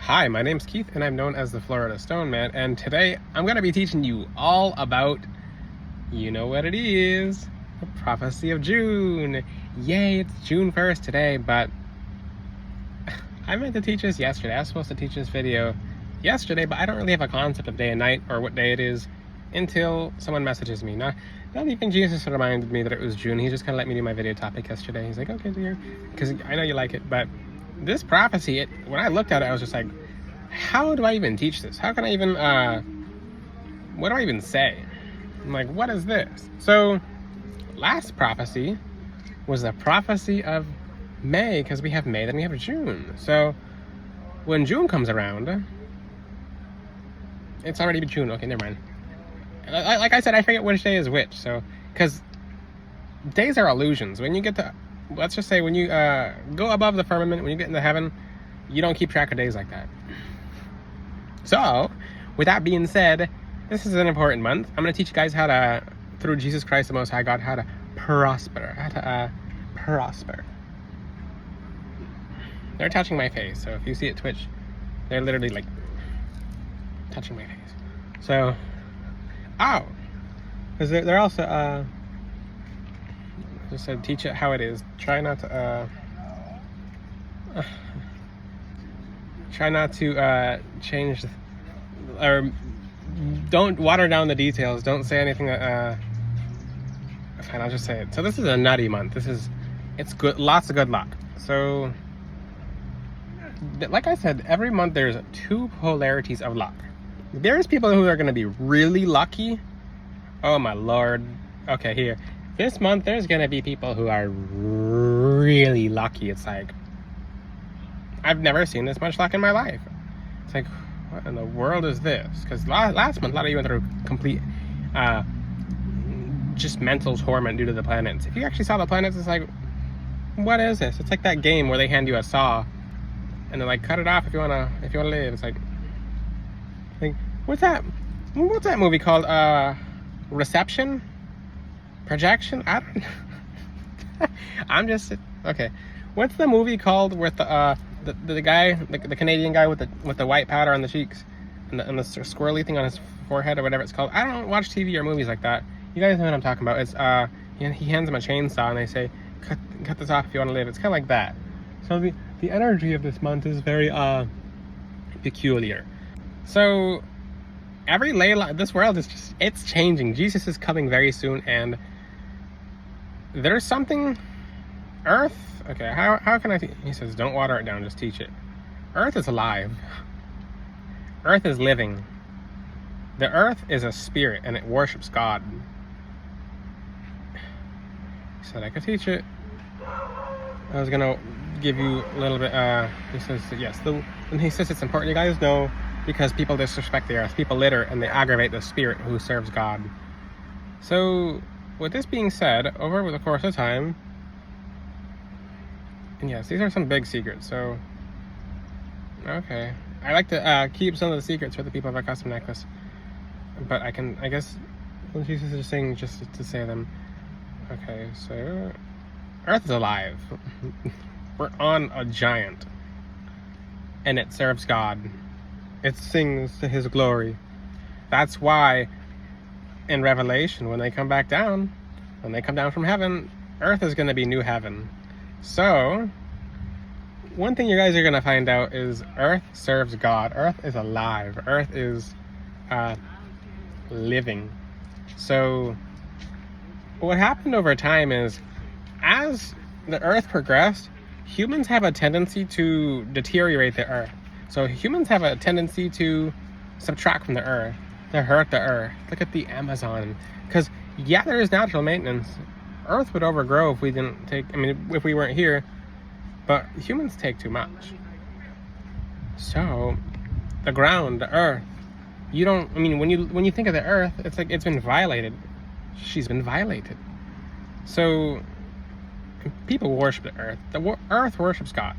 Hi, my name's Keith and I'm known as the Florida Stone Man, and today I'm going to be teaching you all about, you know what it is, the prophecy of June. Yay, it's June 1st today, but I meant to teach this yesterday. I was supposed to teach this video yesterday, but I don't really have a concept of day and night or what day it is until someone messages me. Not even Jesus reminded me that it was June. He just kind of let me do my video topic yesterday. He's like, okay, dear, because I know you like it, but this prophecy, when I looked at it, I was just like, how do I even teach this? How can I even, what do I even say? I'm like, what is this? So, last prophecy was the prophecy of May, because we have May, then we have June. So, when June comes around, it's already June. Okay, never mind. Like I said, I forget which day is which. So, because days are illusions. When you get to, let's just say, when you go above the firmament, when you get into heaven, you don't keep track of days like that. So, with that being said, this is an important month. I'm going to teach you guys how to, through Jesus Christ, the Most High God, how to prosper. How to prosper. They're touching my face, so if you see it twitch, they're literally like touching my face. So, because they're also, just said, teach it how it is. Try not to change, or don't water down the details. Don't say anything that, fine, I'll just say it. So this is a nutty month. It's good, lots of good luck. So, like I said, every month there's two polarities of luck. There's people who are going to be really lucky. Oh my lord. Okay, here. This month there's going to be people who are really lucky. It's like, I've never seen this much luck in my life. It's like, what in the world is this? Because last month, a lot of you went through complete, just mental torment due to the planets. If you actually saw the planets, it's like, what is this? It's like that game where they hand you a saw, and they're like, cut it off if you wanna live. It's like what's that movie called? Reception? Projection? I don't know. I'm just okay. What's the movie called with the guy, the Canadian guy with the white powder on the cheeks and the squirrely thing on his forehead or whatever it's called? I don't watch TV or movies like that. You guys know what I'm talking about. It's he hands him a chainsaw and they say, cut this off if you want to live. It's kind of like that. So the energy of this month is very peculiar. So every this world is just, it's changing. Jesus is coming very soon, and there's something. Earth, okay, how can I he says, don't water it down, just teach it. Earth is alive. Earth is living. The earth is a spirit, and it worships God. He said I could teach it. I was gonna give you a little bit, he says, yes, and he says it's important you guys know, because people disrespect the earth, people litter, and they aggravate the spirit who serves God. So, with this being said, over the course of time, and yes, these are some big secrets, so, okay. I like to keep some of the secrets for the people of our custom necklace, but I guess, when Jesus is saying just to say them. Okay, so, Earth is alive. We're on a giant, and it serves God. It sings to his glory. That's why, in Revelation, when they come down from heaven, Earth is going to be new heaven. So, one thing you guys are going to find out is Earth serves God. Earth is alive. Earth is living. So, what happened over time is, as the Earth progressed, humans have a tendency to deteriorate the Earth. So, humans have a tendency to subtract from the Earth, to hurt the Earth. Look at the Amazon. Because, yeah, there is natural maintenance. Earth would overgrow if we didn't take, if we weren't here, but humans take too much. So, the ground, the earth, when you think of the earth, it's like it's been violated. She's been violated. So, people worship the earth. The earth worships God.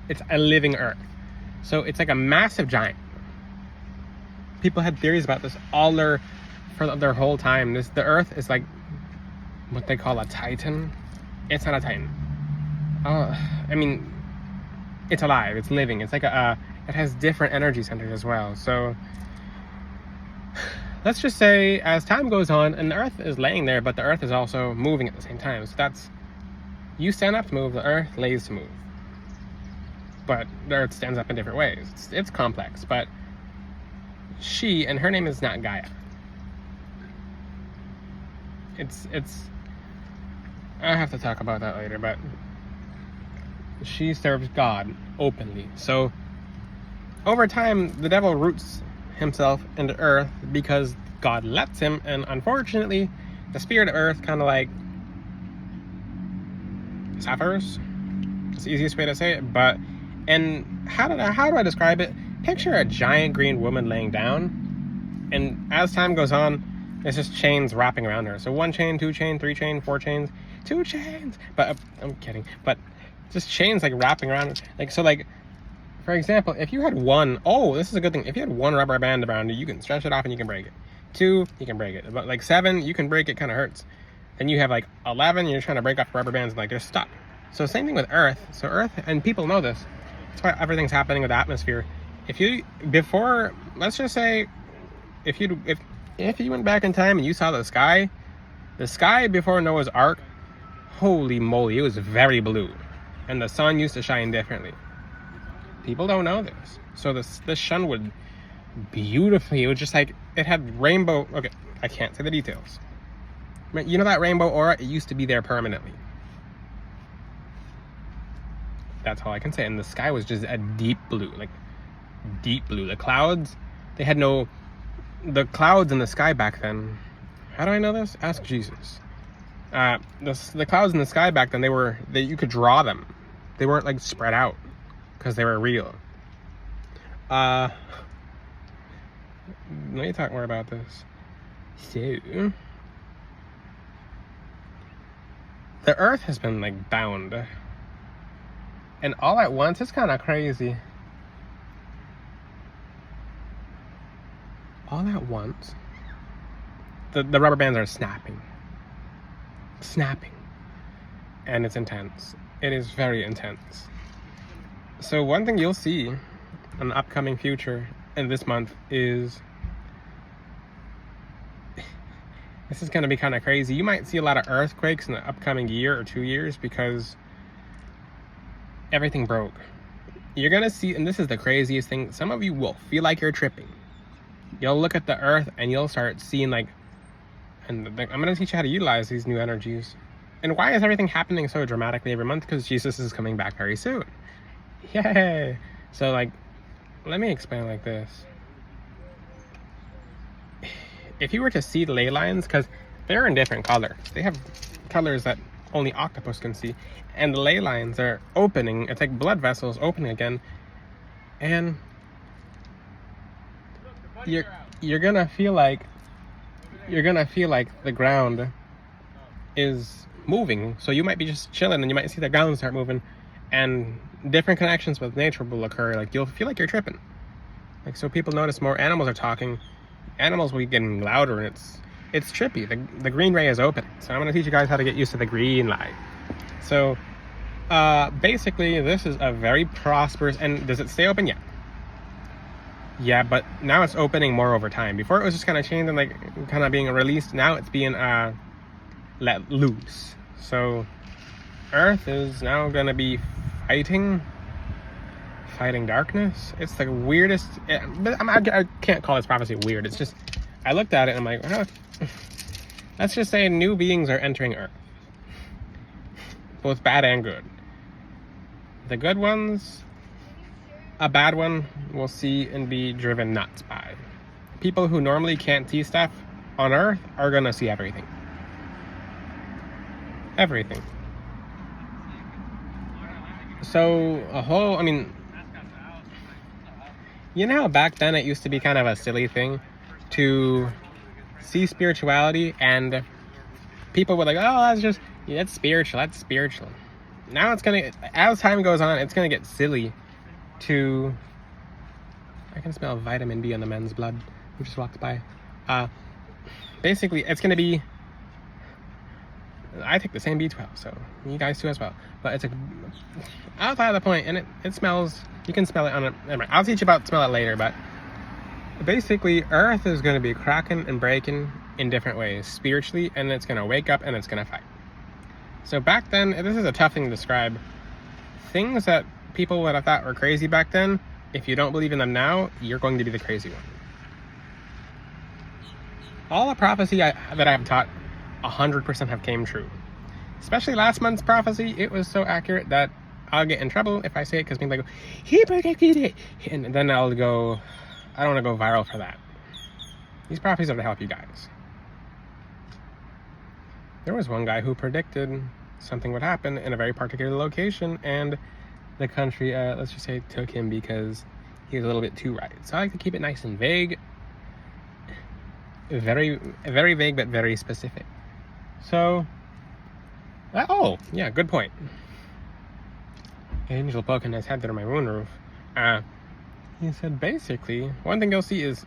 It's a living earth. So, it's like a massive giant. People had theories about this for their whole time. The earth is like what they call a titan. It's not a titan. It's alive. It's living. It's like it has different energy centers as well. So let's just say as time goes on, and the Earth is laying there, but the Earth is also moving at the same time. So that's, you stand up to move, the Earth lays to move. But the Earth stands up in different ways. It's complex, but she, and her name is not Gaia. It's I have to talk about that later, but she serves God openly. So over time, the devil roots himself into Earth because God lets him, and unfortunately, the spirit of Earth kind of like suffers. It's the easiest way to say it, but how do I describe it? Picture a giant green woman laying down, and as time goes on, there's just chains wrapping around her. So 1 chain, 2 chain, 3 chain, 4 chains, 2 chains. But I'm kidding. But just chains like wrapping around. Like, so like, for example, if you had this is a good thing. If you had 1 rubber band around you, you can stretch it off and you can break it. 2, you can break it. But like 7, you can break it, kind of hurts. Then you have like 11, you're trying to break off rubber bands and like they're stuck. So same thing with Earth. So Earth, and people know this. That's why everything's happening with the atmosphere. Let's just say, if you went back in time and you saw the sky before Noah's Ark, holy moly, it was very blue. And the sun used to shine differently. People don't know this. So the sun would beautifully, it was just like, it had rainbow, okay, I can't say the details. You know that rainbow aura? It used to be there permanently. That's all I can say. And the sky was just a deep blue, like deep blue. The clouds, the clouds in the sky back then. How do I know this? Ask Jesus. The clouds in the sky back then, you could draw them. They weren't like spread out because they were real. Let me talk more about this. So, the Earth has been like bound. And all at once, it's kind of crazy. All at once, the rubber bands are snapping. And it's intense. It is very intense. So one thing you'll see in the upcoming future in this month is, this is going to be kind of crazy. You might see a lot of earthquakes in the upcoming year or 2 years because everything broke. You're going to see, and this is the craziest thing, some of you will feel like you're tripping. You'll look at the Earth and you'll start seeing like, and I'm going to teach you how to utilize these new energies. And why is everything happening so dramatically every month? Because Jesus is coming back very soon. Yay! So like, let me explain like this. If you were to see the ley lines, because they're in different colors. They have colors that only octopus can see. And the ley lines are opening. It's like blood vessels opening again. And you're gonna feel like the ground is moving. So you might be just chilling and you might see the ground start moving, and different connections with nature will occur. Like you'll feel like you're tripping. Like, so people notice more animals are talking. Animals will be getting louder, and it's trippy. The green ray is open. So I'm gonna teach you guys how to get used to the green light. So basically this is a very prosperous, and does it stay open? Yeah, but now it's opening more over time. Before it was just kind of chained and like kind of being released. Now it's being let loose. So Earth is now gonna be fighting darkness. It's the weirdest. But I can't call this prophecy weird. It's just, I looked at it and I'm like, oh, let's just say new beings are entering Earth, both bad and good. The good ones, a bad one will see and be driven nuts by. People who normally can't see stuff on Earth are gonna see everything. Everything. So you know how back then it used to be kind of a silly thing to see spirituality, and people were like, oh, that's spiritual. Now it's gonna, as time goes on, it's gonna get silly to, I can smell vitamin B on the men's blood who just walked by. Basically, it's gonna be, I take the same B12, so you guys too as well. But it's outside of the point, and it smells. You can smell it on a. I'll teach you about smell it later, but basically, Earth is going to be cracking and breaking in different ways spiritually, and it's going to wake up and it's going to fight. So back then, this is a tough thing to describe. Things that people would have thought were crazy back then, if you don't believe in them now, you're going to be the crazy one. All the prophecy that I've taught 100% have came true. Especially last month's prophecy, it was so accurate that I'll get in trouble if I say it because people go, he predicted it. And then I'll go, I don't want to go viral for that. These prophecies are to help you guys. There was one guy who predicted something would happen in a very particular location, and the country, let's just say, took him because he was a little bit too right. So I like to keep it nice and vague. Very, very vague, but very specific. So, oh, yeah, good point. Angel poking his head through my moonroof. He said, basically, one thing you'll see is,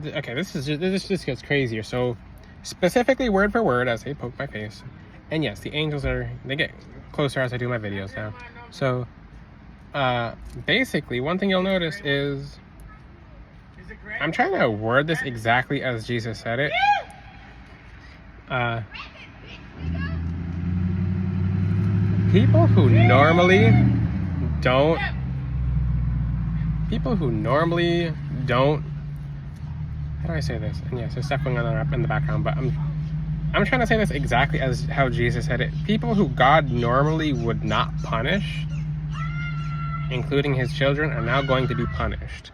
okay, this just gets crazier. So, specifically word for word as they poke my face. And yes, the angels they get closer as I do my videos now. So, basically, one thing you'll notice is, I'm trying to word this exactly as Jesus said it. People who normally don't, how do I say this? And yes, there's stuff going on in the background, but I'm trying to say this exactly as how Jesus said it. People who God normally would not punish, including his children, are now going to be punished.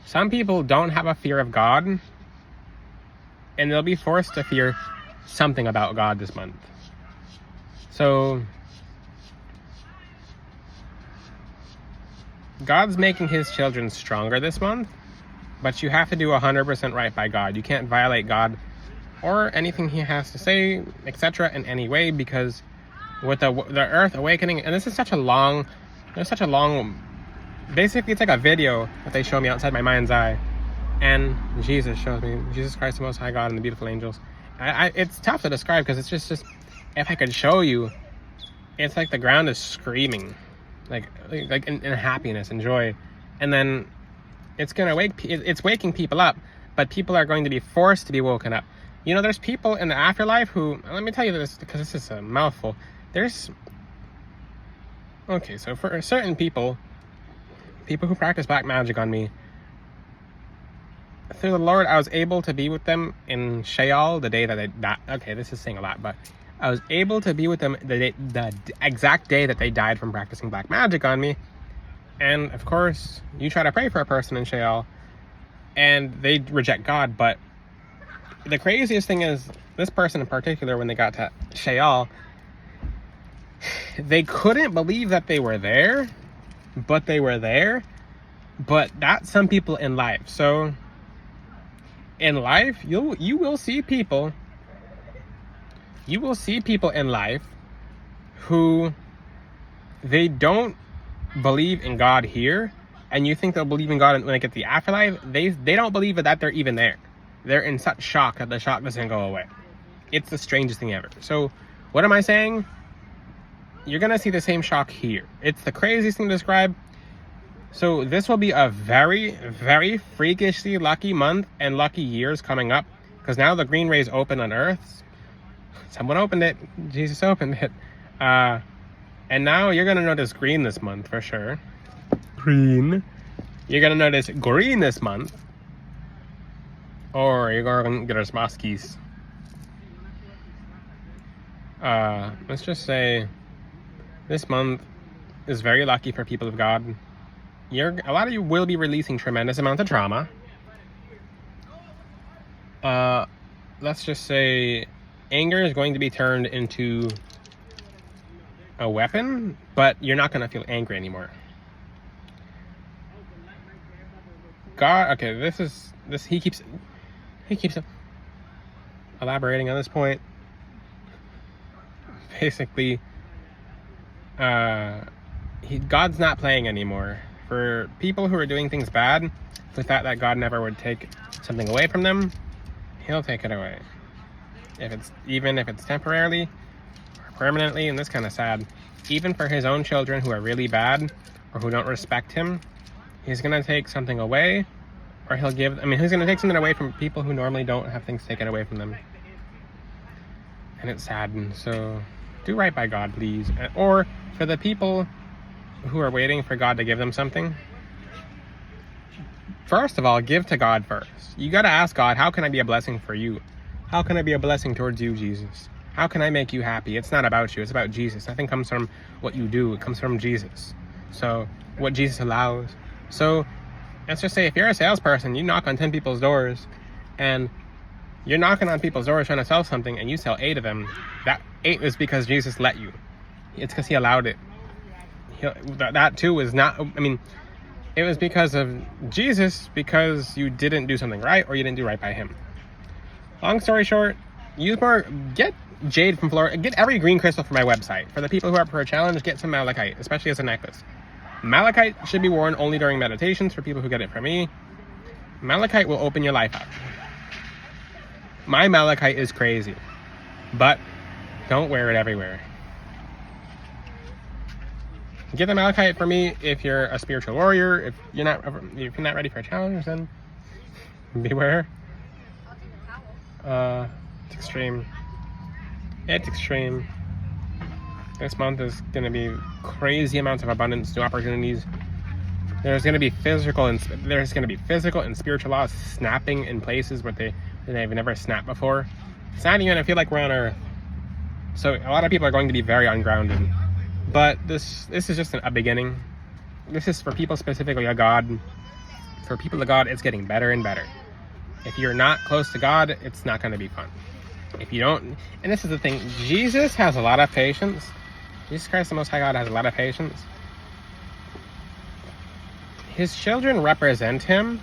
Some people don't have a fear of God, and they'll be forced to fear something about God this month. So, God's making his children stronger this month, but you have to do 100% right by God. You can't violate God or anything he has to say, etc. in any way, because with the earth awakening, and this is such a long, basically it's like a video that they show me outside my mind's eye, and Jesus shows me, Jesus Christ, the Most High God, and the beautiful angels. It's tough to describe because it's just, if I could show you, it's like the ground is screaming, like in happiness and joy, and then it's waking people up, but people are going to be forced to be woken up. You know, there's people in the afterlife who, let me tell you this because this is a mouthful. Okay, so for certain people who practice black magic on me, through the Lord, I was able to be with them in Sheol the day that they died. Okay, this is saying a lot, but I was able to be with them the exact day that they died from practicing black magic on me. And of course, you try to pray for a person in Sheol, and they reject God. But the craziest thing is, this person in particular, when they got to Sheol, they couldn't believe that they were there, but they were there. But that's some people in life. So in life, you will see people in life who they don't believe in God here, and you think they'll believe in God when they get to the afterlife. They don't believe that they're even there. They're in such shock that the shock doesn't go away. It's the strangest thing ever. So what am I saying? You're gonna see the same shock here. It's the craziest thing to describe. So this will be a very, very freakishly lucky month and lucky years coming up, because now the green ray's open on Earth. Someone opened it. Jesus opened it. And now you're going to notice green this month for sure. Green. You're going to notice green this month. Or you're going to get us muskies. Let's just say this month is very lucky for people of God. A lot of you will be releasing tremendous amount of trauma. Let's just say anger is going to be turned into a weapon, but you're not going to feel angry anymore. God, okay, he keeps elaborating on this point. Basically, God's not playing anymore. For people who are doing things bad, who thought that God never would take something away from them, he'll take it away. even if it's temporarily or permanently, and this kind of sad, even for his own children who are really bad or who don't respect him, he's gonna take something away, or he's gonna take something away from people who normally don't have things taken away from them. And it's sad, and so do right by God, please. Or for the people who are waiting for God to give them something, first of all, give to God first. You gotta ask God, how can I be a blessing for you? How can I be a blessing towards you, Jesus? How can I make you happy? It's not about you, it's about Jesus. Nothing comes from what you do, it comes from Jesus. So, what Jesus allows. So, let's just say if you're a salesperson, you knock on 10 people's doors, and you're knocking on people's doors trying to sell something, and you sell 8 of them. That 8 is because Jesus let you. It's because he allowed it. That too was not, it was because of Jesus, because you didn't do something right, or you didn't do right by him. Long story short, get jade from Florida, get every green crystal from my website. For the people who are up for a challenge, get some malachite, especially as a necklace. Malachite should be worn only during meditations for people who get it from me. Malachite will open your life up. My malachite is crazy, but don't wear it everywhere. Get the malachite for me if you're a spiritual warrior. If you're not ready for a challenge, then beware. It's extreme. It's extreme. This month is going to be crazy amounts of abundance, new opportunities. There's going to be physical and spiritual laws snapping in places where they've never snapped before. It's not even going to feel like we're on Earth. So a lot of people are going to be very ungrounded. But this is just a beginning. This is for people specifically of God. For people of God, it's getting better and better. If you're not close to God, it's not going to be fun. If you don't, and this is the thing, Jesus has a lot of patience. Jesus Christ, the Most High God, has a lot of patience. His children represent him.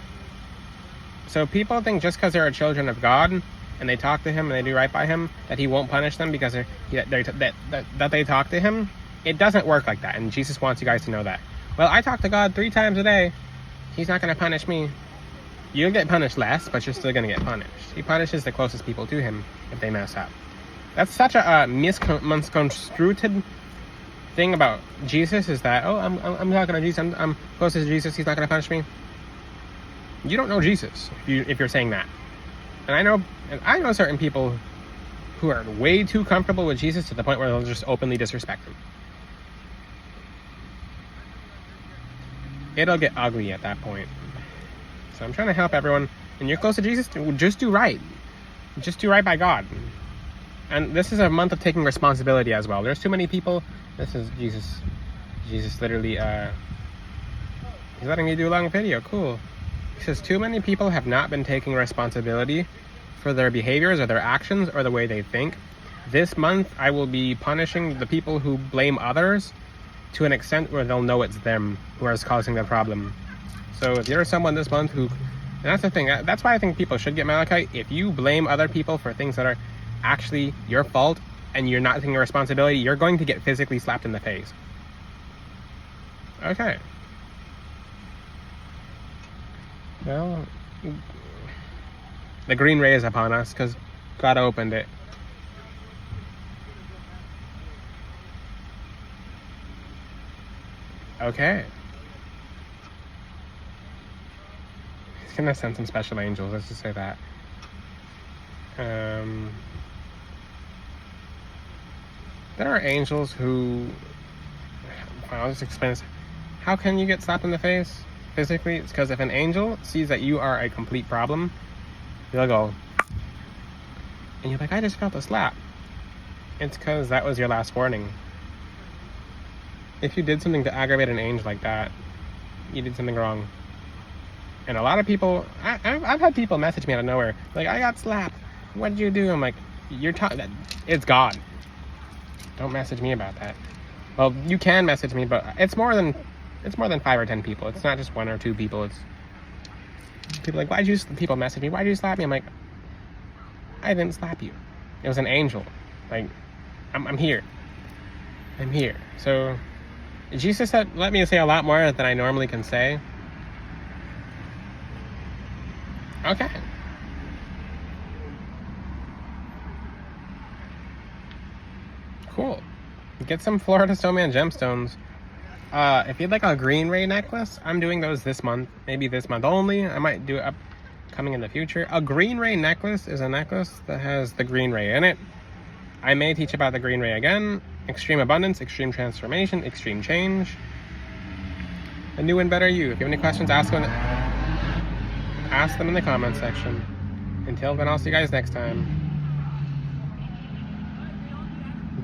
So people think just because they're children of God and they talk to him and they do right by him, that he won't punish them because that they talk to him. It doesn't work like that, and Jesus wants you guys to know that. Well, I talk to God 3 times a day. He's not going to punish me. You'll get punished less, but you're still going to get punished. He punishes the closest people to him if they mess up. That's such a misconstrued thing about Jesus, is that, oh, I'm talking to Jesus, I'm closest to Jesus, he's not going to punish me. You don't know Jesus if you're saying that. And I know certain people who are way too comfortable with Jesus to the point where they'll just openly disrespect him. It'll get ugly at that point. So I'm trying to help everyone. And you're close to Jesus, just do right. Just do right by God. And this is a month of taking responsibility as well. There's too many people. This is Jesus. Jesus literally, he's letting me do a long video. Cool. He says, too many people have not been taking responsibility for their behaviors or their actions or the way they think. This month, I will be punishing the people who blame others to an extent where they'll know it's them who is causing the problem. So if you're someone this month who, and that's the thing, that's why I think people should get malachite. If you blame other people for things that are actually your fault and you're not taking responsibility, you're going to get physically slapped in the face. Okay. Well, the green ray is upon us because God opened it. Okay. He's gonna send some special angels, let's just say that. There are angels who, I'll just explain this. How can you get slapped in the face physically? It's because if an angel sees that you are a complete problem, they'll go, and you're like, I just felt a slap. It's because that was your last warning. If you did something to aggravate an angel like that, you did something wrong. And a lot of people, I've had people message me out of nowhere, like, I got slapped. What did you do? I'm like, it's God. Don't message me about that. Well, you can message me, but it's more than 5 or 10 people. It's not just 1 or 2 people. It's people like, people message me, why did you slap me? I'm like, I didn't slap you. It was an angel. Like, I'm here. I'm here. So Jesus said, let me say a lot more than I normally can say. Okay. Cool. Get some Florida Snowman gemstones. If you'd like a green ray necklace, I'm doing those this month. Maybe this month only. I might do it upcoming in the future. A green ray necklace is a necklace that has the green ray in it. I may teach about the green ray again. Extreme abundance, extreme transformation, extreme change. A new and better you. If you have any questions, ask them in the comments section. Until then, I'll see you guys next time.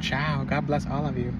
Ciao. God bless all of you.